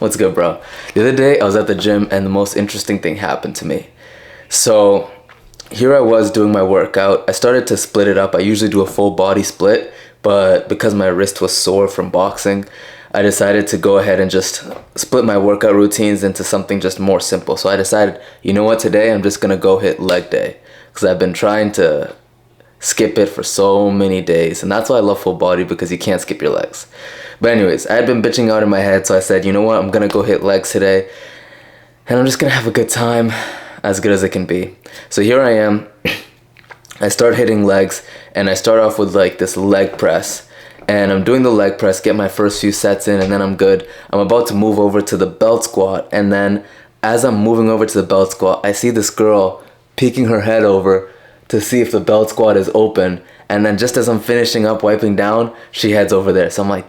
What's good, bro? The other day I was at the gym and the most interesting thing happened to me. So here I was doing my workout. I started to split it up. I usually do a full body split, but because my wrist was sore from boxing, I decided to go ahead and just split my workout routines into something just more simple. So I decided, you know what, today I'm just gonna go hit leg day because I've been trying to skip it for so many days, and that's why I love full body, because you can't skip your legs. But anyways, I had been bitching out in my head, so I said, you know what, I'm gonna go hit legs today and I'm just gonna have a good time, as good as it can be. So here I am. I start hitting legs, and I start off with like this leg press, and I'm doing the leg press, get my first few sets in, and then I'm good. I'm about to move over to the belt squat, and then as I'm moving over to the belt squat, I see this girl peeking her head over to see if the belt squat is open, and then just as I'm finishing up wiping down, she heads over there. So I'm like,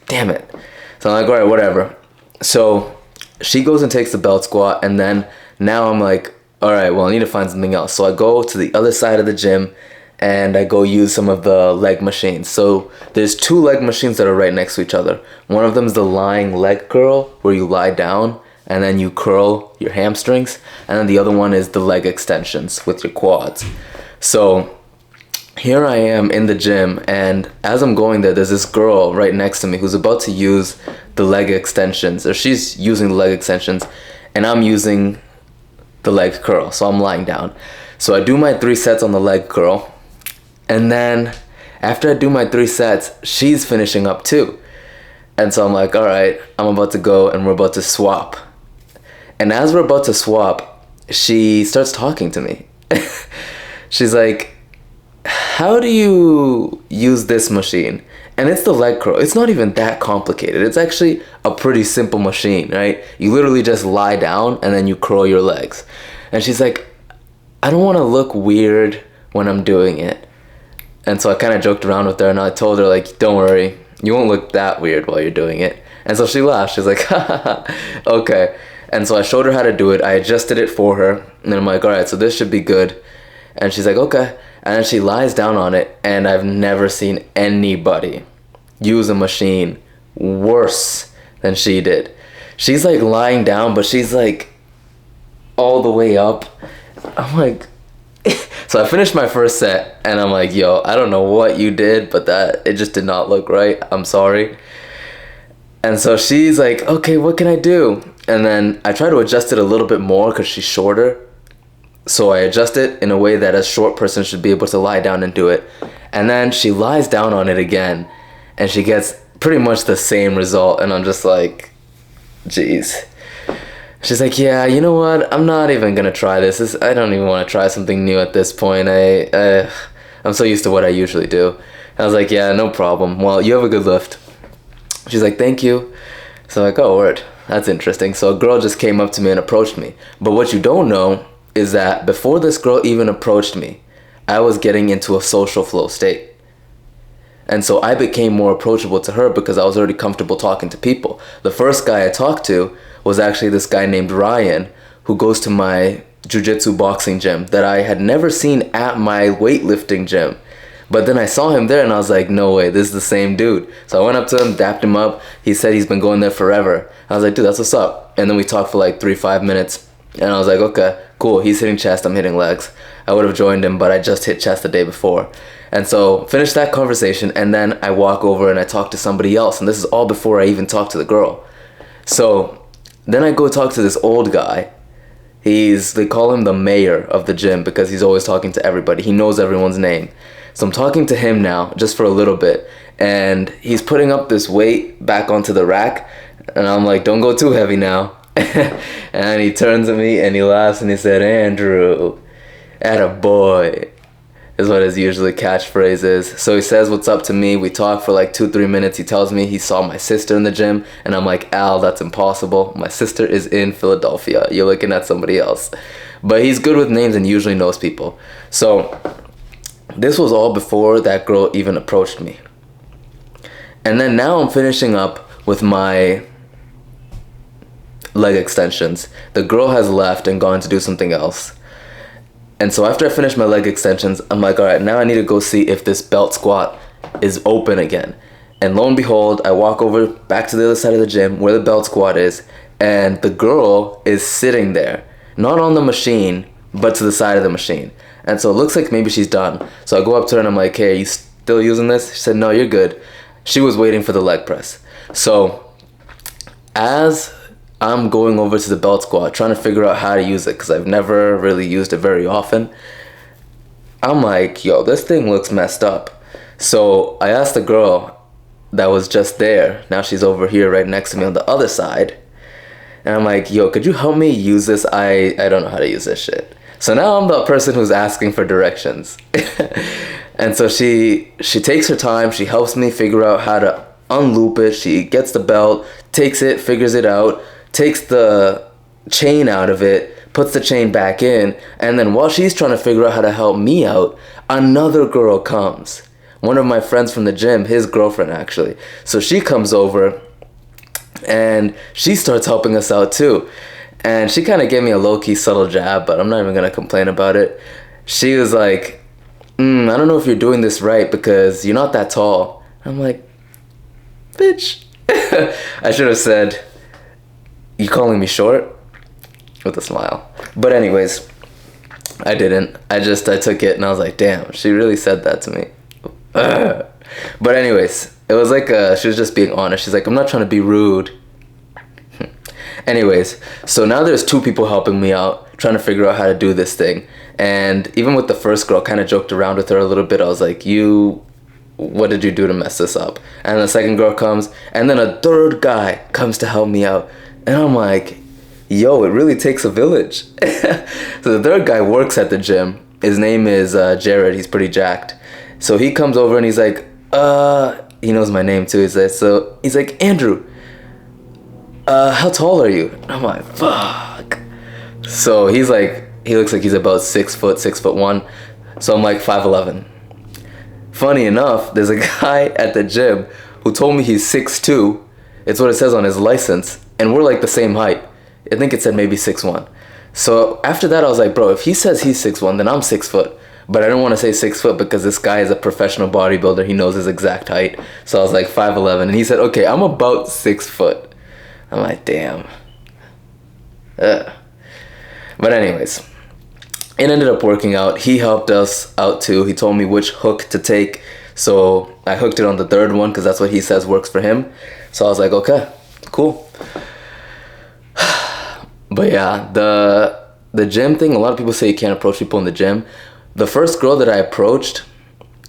damn it. So I'm like, all right, whatever. So she goes and takes the belt squat, and then now I'm like, all right, well, I need to find something else. So I go to the other side of the gym and I go use some of the leg machines. So there's two leg machines that are right next to each other. One of them is the lying leg curl, where you lie down and then you curl your hamstrings, and then the other one is the leg extensions with your quads. So here I am in the gym, and as I'm going there, there's this girl right next to me who's about to use the leg extensions, or she's using the leg extensions, and I'm using the leg curl. So I'm lying down. So I do my 3 sets on the leg curl, and then after I do my 3 sets, she's finishing up too. And so I'm like, all right, I'm about to go and we're about to swap. And as we're about to swap, she starts talking to me. She's like, how do you use this machine? And it's the leg curl. It's not even that complicated. It's actually a pretty simple machine, right? You literally just lie down and then you curl your legs. And she's like, I don't want to look weird when I'm doing it. And so I kind of joked around with her, and I told her, like, don't worry, you won't look that weird while you're doing it. And so she laughed. She's like, haha, okay. And so I showed her how to do it. I adjusted it for her. And then I'm like, all right, so this should be good. And she's like, okay. And then she lies down on it, and I've never seen anybody use a machine worse than she did. She's like lying down, but she's like all the way up. I'm like, so I finished my first set, and I'm like, yo, I don't know what you did, but it just did not look right. I'm sorry. And so she's like, okay, what can I do? And then I try to adjust it a little bit more because she's shorter. So I adjust it in a way that a short person should be able to lie down and do it. And then she lies down on it again, and she gets pretty much the same result. And I'm just like, jeez. She's like, yeah, you know what? I'm not even going to try this. I don't even want to try something new at this point. I'm so used to what I usually do. I was like, yeah, no problem. Well, you have a good lift. She's like, thank you. So I'm like, oh, word. That's interesting. So a girl just came up to me and approached me. But what you don't know is that before this girl even approached me, I was getting into a social flow state. And so I became more approachable to her because I was already comfortable talking to people. The first guy I talked to was actually this guy named Ryan, who goes to my jiu-jitsu boxing gym that I had never seen at my weightlifting gym. But then I saw him there and I was like, no way, this is the same dude. So I went up to him, dapped him up. He said he's been going there forever. I was like, dude, that's what's up. And then we talked for like 3-5 minutes. And I was like, okay, cool. He's hitting chest, I'm hitting legs. I would have joined him, but I just hit chest the day before. And so finished that conversation, and then I walk over and I talk to somebody else. And this is all before I even talk to the girl. So then I go talk to this old guy. They call him the mayor of the gym because he's always talking to everybody. He knows everyone's name. So I'm talking to him now just for a little bit. And he's putting up this weight back onto the rack. And I'm like, don't go too heavy now. And he turns at me and he laughs and he said, Andrew, attaboy, is what his usually catchphrase is. So he says what's up to me. We talk for like 2-3 minutes. He tells me he saw my sister in the gym, and I'm like, Al, that's impossible. My sister is in Philadelphia. You're looking at somebody else. But he's good with names and usually knows people. So this was all before that girl even approached me. And then now I'm finishing up with my leg extensions. The girl has left and gone to do something else. And so after I finish my leg extensions, I'm like, all right, now I need to go see if this belt squat is open again. And lo and behold, I walk over back to the other side of the gym where the belt squat is, and the girl is sitting there, not on the machine, but to the side of the machine. And so it looks like maybe she's done. So I go up to her and I'm like, hey, are you still using this? She said, no, you're good. She was waiting for the leg press. So as I'm going over to the belt squat, trying to figure out how to use it, because I've never really used it very often, I'm like, yo, this thing looks messed up. So I asked the girl that was just there, now she's over here right next to me on the other side, and I'm like, yo, could you help me use this? I don't know how to use this shit. So now I'm the person who's asking for directions. And so she takes her time, she helps me figure out how to unloop it, she gets the belt, takes it, figures it out, takes the chain out of it, puts the chain back in, and then while she's trying to figure out how to help me out, another girl comes. One of my friends from the gym, his girlfriend actually. So she comes over and she starts helping us out too. And she kind of gave me a low-key subtle jab, but I'm not even going to complain about it. She was like, I don't know if you're doing this right because you're not that tall. I'm like, bitch. I should have said, you calling me short? With a smile. But anyways, I didn't. I took it and I was like, damn, she really said that to me. But anyways, it was like she was just being honest. She's like, I'm not trying to be rude. Anyways, so now there's two people helping me out, trying to figure out how to do this thing. And even with the first girl, kind of joked around with her a little bit. I was like, what did you do to mess this up? And the second girl comes, and then a third guy comes to help me out. And I'm like, yo, it really takes a village. So the third guy works at the gym. His name is Jared. He's pretty jacked. So he comes over and he's like, he knows my name too. He's like, Andrew, how tall are you? And I'm like, fuck. So he looks like he's about 6 foot, 6'1". So I'm like 5'11". Funny enough, there's a guy at the gym who told me he's 6'2". It's what it says on his license. And we're like the same height. I think it said maybe 6'1". So after that, I was like, bro, if he says he's 6'1", then I'm 6 foot. But I don't want to say 6 foot because this guy is a professional bodybuilder. He knows his exact height. So I was like 5'11". And he said, okay, I'm about 6 foot. I'm like, damn. But anyways, it ended up working out. He helped us out too. He told me which hook to take. So I hooked it on the third one because that's what he says works for him. So I was like, okay, cool. But yeah, the gym thing, a lot of people say you can't approach people in the gym. The first girl that I approached,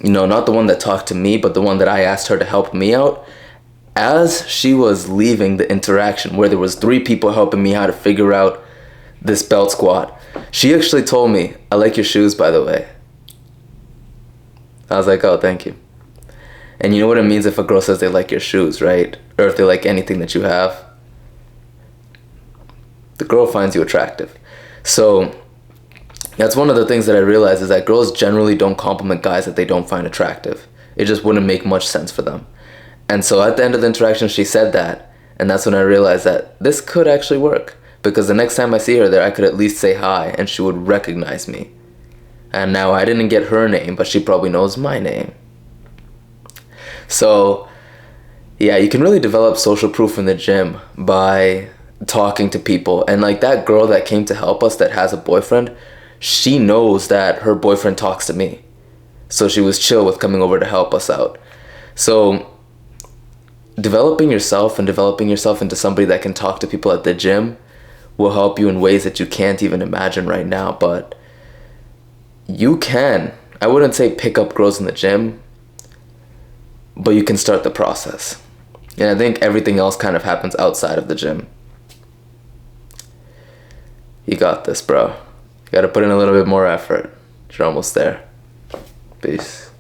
not the one that talked to me, but the one that I asked her to help me out, as she was leaving the interaction where there was 3 people helping me how to figure out this belt squat, she actually told me, I like your shoes, by the way. I was like, oh, thank you. And you know what it means if a girl says they like your shoes, right? Or if they like anything that you have. The girl finds you attractive. So that's one of the things that I realized is that girls generally don't compliment guys that they don't find attractive. It just wouldn't make much sense for them. And so at the end of the interaction, she said that. And that's when I realized that this could actually work. Because the next time I see her there, I could at least say hi and she would recognize me. And now I didn't get her name, but she probably knows my name. So yeah, you can really develop social proof in the gym by talking to people. And like that girl that came to help us that has a boyfriend, she knows that her boyfriend talks to me. So she was chill with coming over to help us out. So developing yourself into somebody that can talk to people at the gym will help you in ways that you can't even imagine right now. But you can, I wouldn't say pick up girls in the gym, but you can start the process. And I think everything else kind of happens outside of the gym. You got this, bro. You gotta put in a little bit more effort. You're almost there. Peace.